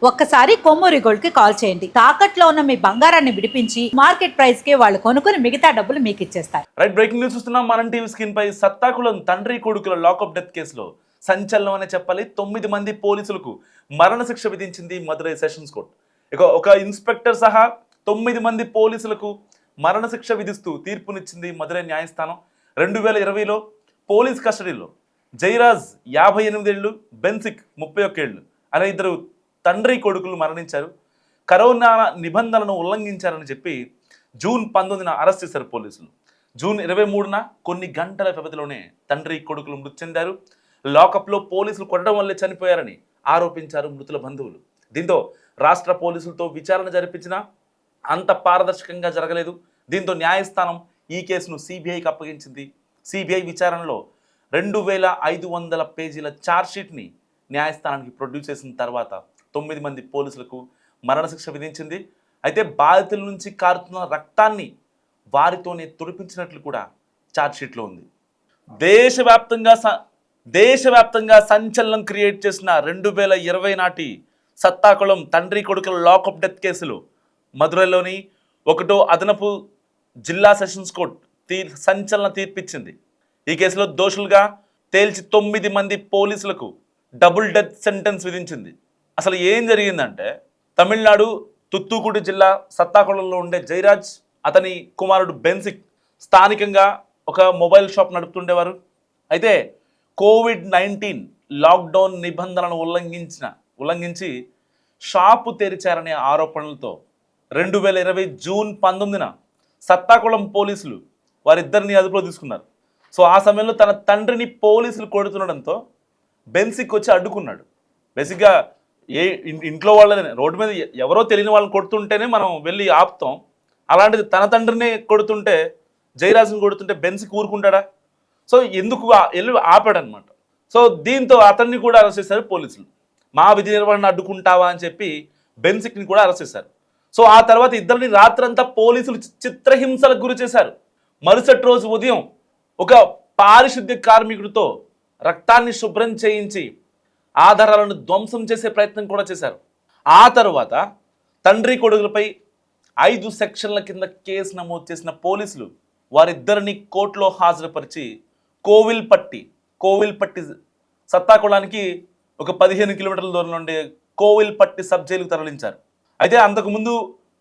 ఒక్కసారి కొమ్మూరి గోల్డ్ కి కాల్ చేయండి. తాకట్లో ఉన్న మీ బంగారాన్ని విడిపించి మార్కెట్ ప్రైస్ కి వాళ్ళు కొనుక్కుని మిగతా డబ్బులు మీకు ఇచ్చేస్తారు. రైట్, బ్రేకింగ్ న్యూస్ చూస్తున్నాం. మనం టీవీ స్క్రీన్ పై సత్తాకుళం తండ్రి కొడుకుల లాకప్ డెత్ కేసులో సంచలనం అనే చెప్పాలి. 9 మంది పోలీసులకు మరణశిక్ష విధించింది మదురై సెషన్స్ కోర్టు. ఒక ఇన్స్పెక్టర్ సహా 9 మంది పోలీసులకు మరణశిక్ష విధిస్తూ తీర్పునిచ్చింది మదురై న్యాయస్థానం. 2020లో పోలీస్ కస్టడీలో జైరాజ్ 58 ఏళ్ళు, బెన్సిక్ 31 ఏళ్ళు అనే ఇద్దరు తండ్రి కొడుకులు మరణించారు. కరోనా నిబంధనలను ఉల్లంఘించారని చెప్పి జూన్ 19న అరెస్ట్ చేశారు పోలీసులు. జూన్ 23న కొన్ని గంటల వ్యవధిలోనే తండ్రి కొడుకులు మృతి చెందారు. లాకప్లో పోలీసులు కొట్టడం వల్లే చనిపోయారని ఆరోపించారు మృతుల బంధువులు. దీంతో రాష్ట్ర పోలీసులతో విచారణ జరిపించినా అంత పారదర్శకంగా జరగలేదు. దీంతో న్యాయస్థానం ఈ కేసును సిబిఐకి అప్పగించింది. సిబిఐ విచారణలో 2500 పేజీల ఛార్జ్షీట్ని న్యాయస్థానానికి ప్రొడ్యూస్ చేసిన తర్వాత 9 మంది పోలీసులకు మరణశిక్ష విధించింది. అయితే బాధితుల నుంచి కారుతున్న రక్తాన్ని వారితోనే తుడిపించినట్లు కూడా ఛార్జ్షీట్లో ఉంది. దేశవ్యాప్తంగా సంచలనం క్రియేట్ చేసిన 2020 నాటి సత్తాకుళం తండ్రి కొడుకుల లాకప్ డెత్ కేసులో మదురైలోని 1వ అదనపు జిల్లా సెషన్స్ కోర్టు సంచలన తీర్పిచ్చింది. ఈ కేసులో దోషులుగా తేల్చి 9 మంది పోలీసులకు డబుల్ డెత్ సెంటెన్స్ విధించింది. అసలు ఏం జరిగిందంటే, తమిళనాడు తుత్తుకుడి జిల్లా సత్తాకుళంలో ఉండే జైరాజ్, అతని కుమారుడు బెన్సిక్ స్థానికంగా ఒక మొబైల్ షాప్ నడుపుతుండేవారు. అయితే కోవిడ్-19 లాక్డౌన్ నిబంధనలను ఉల్లంఘించి షాపు తెరిచారనే ఆరోపణలతో 2020 జూన్ 19న సత్తాకుళం పోలీసులు వారిద్దరిని అదుపులో తీసుకున్నారు. సో ఆ సమయంలో తన తండ్రిని పోలీసులు కొడుతుండడంతో బెన్సిక్ వచ్చి అడ్డుకున్నాడు. బేసిక్గా ఇంట్లో వాళ్ళని రోడ్డు మీద ఎవరో తెలియని వాళ్ళని కొడుతుంటేనే మనం వెళ్ళి ఆపుతాం. అలాంటిది తన తండ్రిని కొడుతుంటే, జైరాజ్ని కొడుతుంటే బెన్సిక్ ఊరుకుంటాడా? సో ఎందుకు వెళ్ళి ఆపాడనమాట. సో దీంతో అతన్ని కూడా అరెస్ట్ చేశారు పోలీసులు. మా విధి నిర్వహణ అడ్డుకుంటావా అని చెప్పి బెన్సిక్ని కూడా అరెస్ట్ చేశారు. సో ఆ తర్వాత ఇద్దరిని రాత్రంతా పోలీసులు చిత్రహింసలకు గురి చేశారు. మరుసటి రోజు ఉదయం ఒక పారిశుద్ధ్య కార్మికుడితో రక్తాన్ని శుభ్రం చేయించి ఆధారాలను ధ్వంసం చేసే ప్రయత్నం కూడా చేశారు. ఆ తర్వాత తండ్రి కొడుకులపై 5 సెక్షన్ల కింద కేసు నమోదు చేసిన పోలీసులు వారిద్దరిని కోర్టులో హాజరుపరిచి కోవిల్పట్టి సత్తాకుళానికి ఒక 15 కిలోమీటర్ల దూరంలో ఉండే కోవిల్పట్టి సబ్ జైలుకు తరలించారు. అయితే అంతకుముందు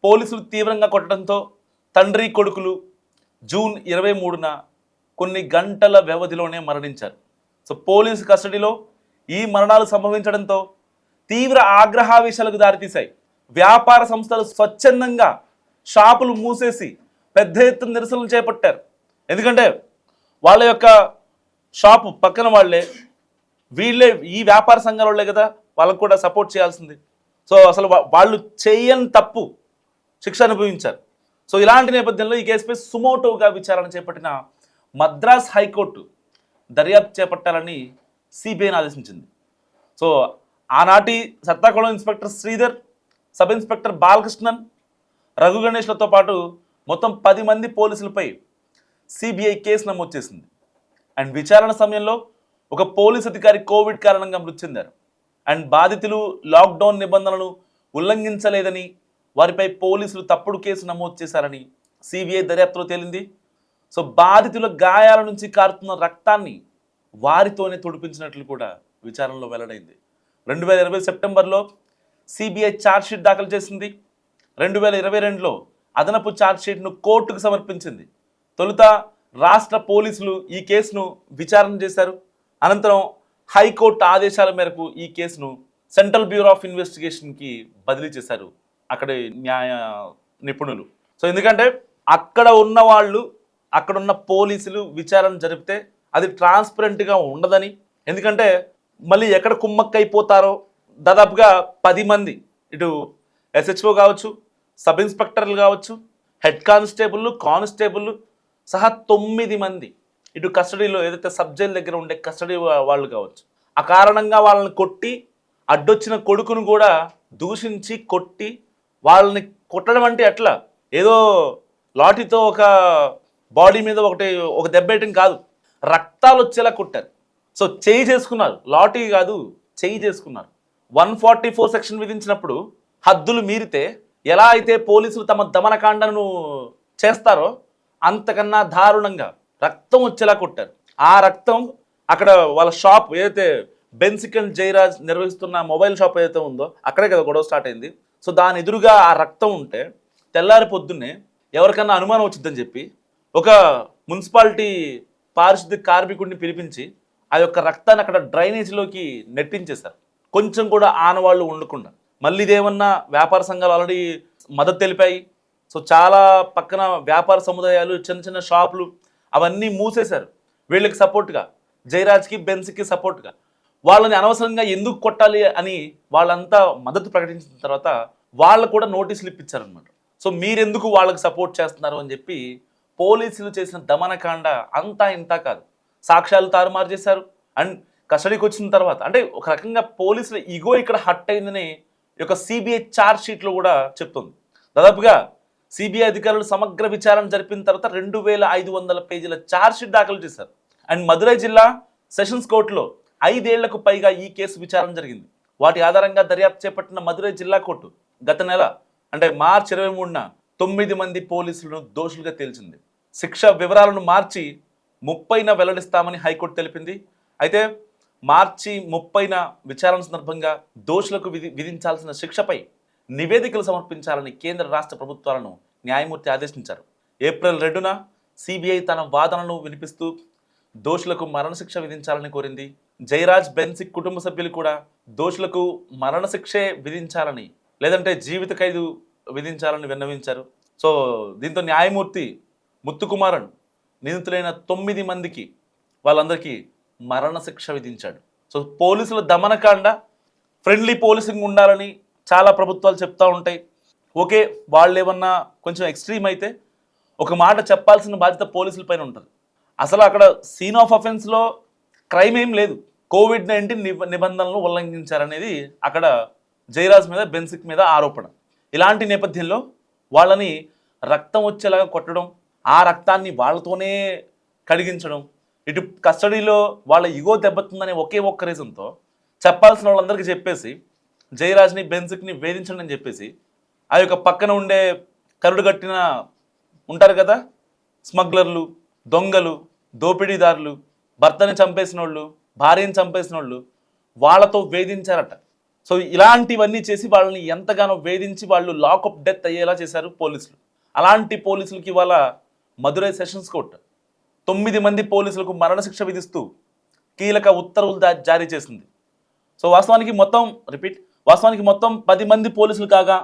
పోలీసులు తీవ్రంగా కొట్టడంతో తండ్రి కొడుకులు జూన్ 23న కొన్ని గంటల వ్యవధిలోనే మరణించారు. సో పోలీసు కస్టడీలో ఈ మరణాలు సంభవించడంతో తీవ్ర ఆగ్రహావేశాలకు దారితీశాయి. వ్యాపార సంస్థలు స్వచ్ఛందంగా షాపులు మూసేసి పెద్ద ఎత్తున నిరసనలు చేపట్టారు. ఎందుకంటే వాళ్ళ యొక్క షాపు పక్కన వీళ్ళే ఈ వ్యాపార సంఘాల వాళ్ళే కదా, వాళ్ళకు కూడా సపోర్ట్ చేయాల్సింది. సో అసలు వాళ్ళు చేయని తప్పు శిక్ష అనుభవించారు. సో ఇలాంటి నేపథ్యంలో ఈ కేసుపై సుమోటోగా విచారణ చేపట్టిన మద్రాస్ హైకోర్టు దర్యాప్తు చేపట్టాలని సిబిఐని ఆదేశించింది. సో ఆనాటి Sathankulam inspector Sridhar, sub inspector Balakrishnan, Raghu గణేష్లతో పాటు మొత్తం 10 మంది పోలీసులపై సిబిఐ కేసు నమోదు చేసింది. అండ్ విచారణ సమయంలో ఒక పోలీస్ అధికారి కోవిడ్ కారణంగా మృతి చెందారు. అండ్ బాధితులు లాక్డౌన్ నిబంధనలను ఉల్లంఘించలేదని, వారిపై పోలీసులు తప్పుడు కేసు నమోదు చేశారని సిబిఐ దర్యాప్తులో తేలింది. సో బాధితుల గాయాల నుంచి కారుతున్న రక్తాన్ని వారితోనే తుడిపించినట్లు కూడా విచారణలో వెల్లడైంది. 2020 సెప్టెంబర్లో సిబిఐ ఛార్జ్షీట్ దాఖలు చేసింది. 2022లో అదనపు ఛార్జ్షీట్ను కోర్టుకు సమర్పించింది. తొలుత రాష్ట్ర పోలీసులు ఈ కేసును విచారణ చేశారు. అనంతరం హైకోర్టు ఆదేశాల మేరకు ఈ కేసును సెంట్రల్ బ్యూరో ఆఫ్ ఇన్వెస్టిగేషన్కి బదిలీ చేశారు అక్కడి న్యాయ నిపుణులు. సో ఎందుకంటే అక్కడున్న పోలీసులు విచారణ జరిపితే అది ట్రాన్స్పరెంట్గా ఉండదని, ఎందుకంటే మళ్ళీ ఎక్కడ కుమ్మక్కైపోతారో దాదాపుగా 10 మంది, ఇటు ఎస్హెచ్ఓ కావచ్చు, సబ్ ఇన్స్పెక్టర్లు కావచ్చు, హెడ్ కానిస్టేబుల్ సహా 9 మంది ఇటు కస్టడీలో ఏదైతే సబ్ జైలు దగ్గర ఉండే కస్టడీ వాళ్ళు కావచ్చు. ఆ కారణంగా వాళ్ళని కొట్టి, అడ్డొచ్చిన కొడుకును కూడా దూషించి కొట్టి, వాళ్ళని కొట్టడం అంటే ఎట్లా ఏదో లాఠీతో ఒక బాడీ మీద ఒక దెబ్బేయటం కాదు, రక్తాలు వచ్చేలా కొట్టారు. సో చేయి చేసుకున్నారు, లాఠీ కాదు చేయి చేసుకున్నారు. 144 సెక్షన్ విధించినప్పుడు హద్దులు మీరితే ఎలా అయితే పోలీసులు తమ దమనకాండను చేస్తారో అంతకన్నా దారుణంగా రక్తం వచ్చేలా కొట్టారు. ఆ రక్తం అక్కడ వాళ్ళ షాప్ ఏదైతే బెన్సిక్ అండ్ జయరాజ్ నిర్వహిస్తున్న మొబైల్ షాప్ ఏదైతే ఉందో అక్కడే కదా గొడవ స్టార్ట్ అయింది. సో దాని ఎదురుగా ఆ రక్తం ఉంటే తెల్లారి పొద్దున్నే ఎవరికన్నా అనుమానం వచ్చిందని చెప్పి ఒక మున్సిపాలిటీ పారిశుద్ధ్య కార్మికుడిని పిలిపించి ఆ యొక్క రక్తాన్ని అక్కడ డ్రైనేజీలోకి నెట్టించేశారు, కొంచెం కూడా ఆనవాళ్ళు ఉండకుండా. మళ్ళీ ఇదేమన్నా వ్యాపార సంఘాలు ఆల్రెడీ మద్దతు తెలిపాయి. సో చాలా పక్కన వ్యాపార సముదాయాలు, చిన్న చిన్న షాపులు అవన్నీ మూసేశారు వీళ్ళకి సపోర్ట్గా, జయరాజ్కి బెన్స్కి సపోర్ట్గా. వాళ్ళని అనవసరంగా ఎందుకు కొట్టాలి అని వాళ్ళంతా మద్దతు ప్రకటించిన తర్వాత వాళ్ళు కూడా నోటీసులు ఇప్పించారనమాట. సో మీరెందుకు వాళ్ళకి సపోర్ట్ చేస్తున్నారు అని చెప్పి పోలీసులు చేసిన దమనకాండ అంతా ఇంతా కాదు, సాక్ష్యాలు తారుమారు చేశారు. అండ్ కస్టడీకి వచ్చిన తర్వాత అంటే ఒక రకంగా పోలీసుల ఈగో ఇక్కడ హట్ అయిందని ఈ యొక్క సిబిఐ ఛార్జ్ షీట్లో కూడా చెప్తుంది. దాదాపుగా సిబిఐ అధికారులు సమగ్ర విచారణ జరిపిన తర్వాత 2500 పేజీల ఛార్జ్ షీట్ దాఖలు చేశారు. అండ్ మదురై జిల్లా సెషన్స్ కోర్టులో 5 ఏళ్లకు పైగా ఈ కేసు విచారణ జరిగింది. వాటి ఆధారంగా దర్యాప్తు చేపట్టిన మదురై జిల్లా కోర్టు గత నెల అంటే మార్చి 23న 9 మంది పోలీసులను దోషులుగా తేల్చింది. శిక్ష వివరాలను మార్చి 30న వెల్లడిస్తామని హైకోర్టు తెలిపింది. అయితే మార్చి 30న విచారణ సందర్భంగా దోషులకు విధించాల్సిన శిక్షపై నివేదికలు సమర్పించాలని కేంద్ర రాష్ట్ర ప్రభుత్వాలను న్యాయమూర్తి ఆదేశించారు. ఏప్రిల్ 2న సిబిఐ తన వాదనను వినిపిస్తూ దోషులకు మరణశిక్ష విధించాలని కోరింది. జయరాజ్ బెన్సిక్ కుటుంబ సభ్యులు కూడా దోషులకు మరణశిక్షే విధించాలని లేదంటే జీవిత ఖైదు విధించాలని విన్నవించారు. సో దీంతో న్యాయమూర్తి ముత్తుకుమారన్ నిందితులైన 9 మందికి వాళ్ళందరికీ మరణశిక్ష విధించాడు. సో పోలీసుల దమనకాండ, ఫ్రెండ్లీ పోలీసింగ్ ఉండాలని చాలా ప్రభుత్వాలు చెప్తూ ఉంటాయి. ఓకే, వాళ్ళు ఏమన్నా కొంచెం ఎక్స్ట్రీమ్ అయితే ఒక మాట చెప్పాల్సిన బాధ్యత పోలీసుల పైన ఉంటుంది. అసలు అక్కడ సీన్ ఆఫ్ అఫెన్స్లో క్రైమ్ ఏం లేదు, కోవిడ్-19 నిబంధనలను ఉల్లంఘించారనేది అక్కడ జయరాజ్ మీద బెన్సిక్ మీద ఆరోపణ. ఇలాంటి నేపథ్యంలో వాళ్ళని రక్తం వచ్చేలాగా కొట్టడం, ఆ రక్తాన్ని వాళ్ళతోనే కడిగించడం, ఇటు కస్టడీలో వాళ్ళ ఇగో దెబ్బతుందనే ఒకే ఒక్క రీజన్తో చెప్పాల్సిన వాళ్ళందరికీ చెప్పేసి జయరాజ్ని బెన్సిక్ని వేధించండి అని చెప్పేసి ఆ యొక్క పక్కన ఉండే కరుడు కట్టిన ఉంటారు కదా స్మగ్లర్లు, దొంగలు, దోపిడీదారులు, భర్తని చంపేసిన వాళ్ళు, భార్యని చంపేసిన వాళ్ళు, వాళ్ళతో వేధించారట. సో ఇలాంటివన్నీ చేసి వాళ్ళని ఎంతగానో వేధించి వాళ్ళు లాకప్ డెత్ అయ్యేలా చేశారు పోలీసులు. అలాంటి పోలీసులకి ఇవాళ మదురై సెషన్స్ కోర్టు 9 మంది పోలీసులకు మరణశిక్ష విధిస్తూ కీలక ఉత్తర్వులు జారీ చేసింది. సో వాస్తవానికి మొత్తం 10 మంది పోలీసులు కాగా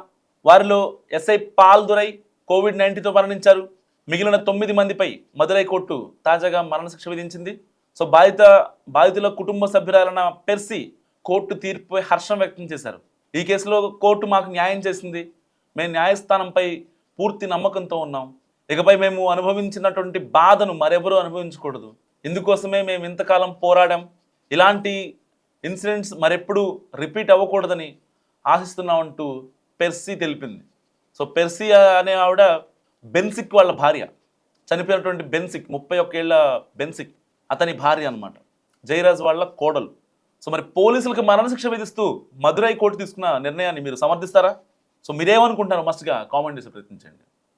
వారిలో ఎస్ఐ పాల్దురై కోవిడ్-19తో మరణించారు. మిగిలిన 9 మందిపై మదురై కోర్టు తాజాగా మరణశిక్ష విధించింది. సో బాధితుల కుటుంబ సభ్యురాలైన పెర్సీ కోర్టు తీర్పుపై హర్షం వ్యక్తం చేశారు. ఈ కేసులో కోర్టు మాకు న్యాయం చేసింది, మేము న్యాయస్థానంపై పూర్తి నమ్మకంతో ఉన్నాం, ఇకపై మేము అనుభవించినటువంటి బాధను మరెవరూ అనుభవించకూడదు, ఇందుకోసమే మేము ఇంతకాలం పోరాడాం, ఇలాంటి ఇన్సిడెంట్స్ మరెప్పుడు రిపీట్ అవ్వకూడదని ఆశిస్తున్నామంటూ పెర్సీ తెలిపింది. సో పెర్సీ అనే ఆవిడ బెన్సిక్ వాళ్ళ భార్య, చనిపోయినటువంటి బెన్సిక్ 31 ఏళ్ల బెన్సిక్ అతని భార్య అనమాట, జయరాజ్ వాళ్ళ కోడలు. సో మరి పోలీసులకు మరణశిక్ష విధిస్తూ మదురై కోర్టు తీసుకున్న నిర్ణయాన్ని మీరు సమర్థిస్తారా? సో మీరేమనుకుంటారో మస్ట్గా కామెంట్ చేసి ప్రయత్నించండి.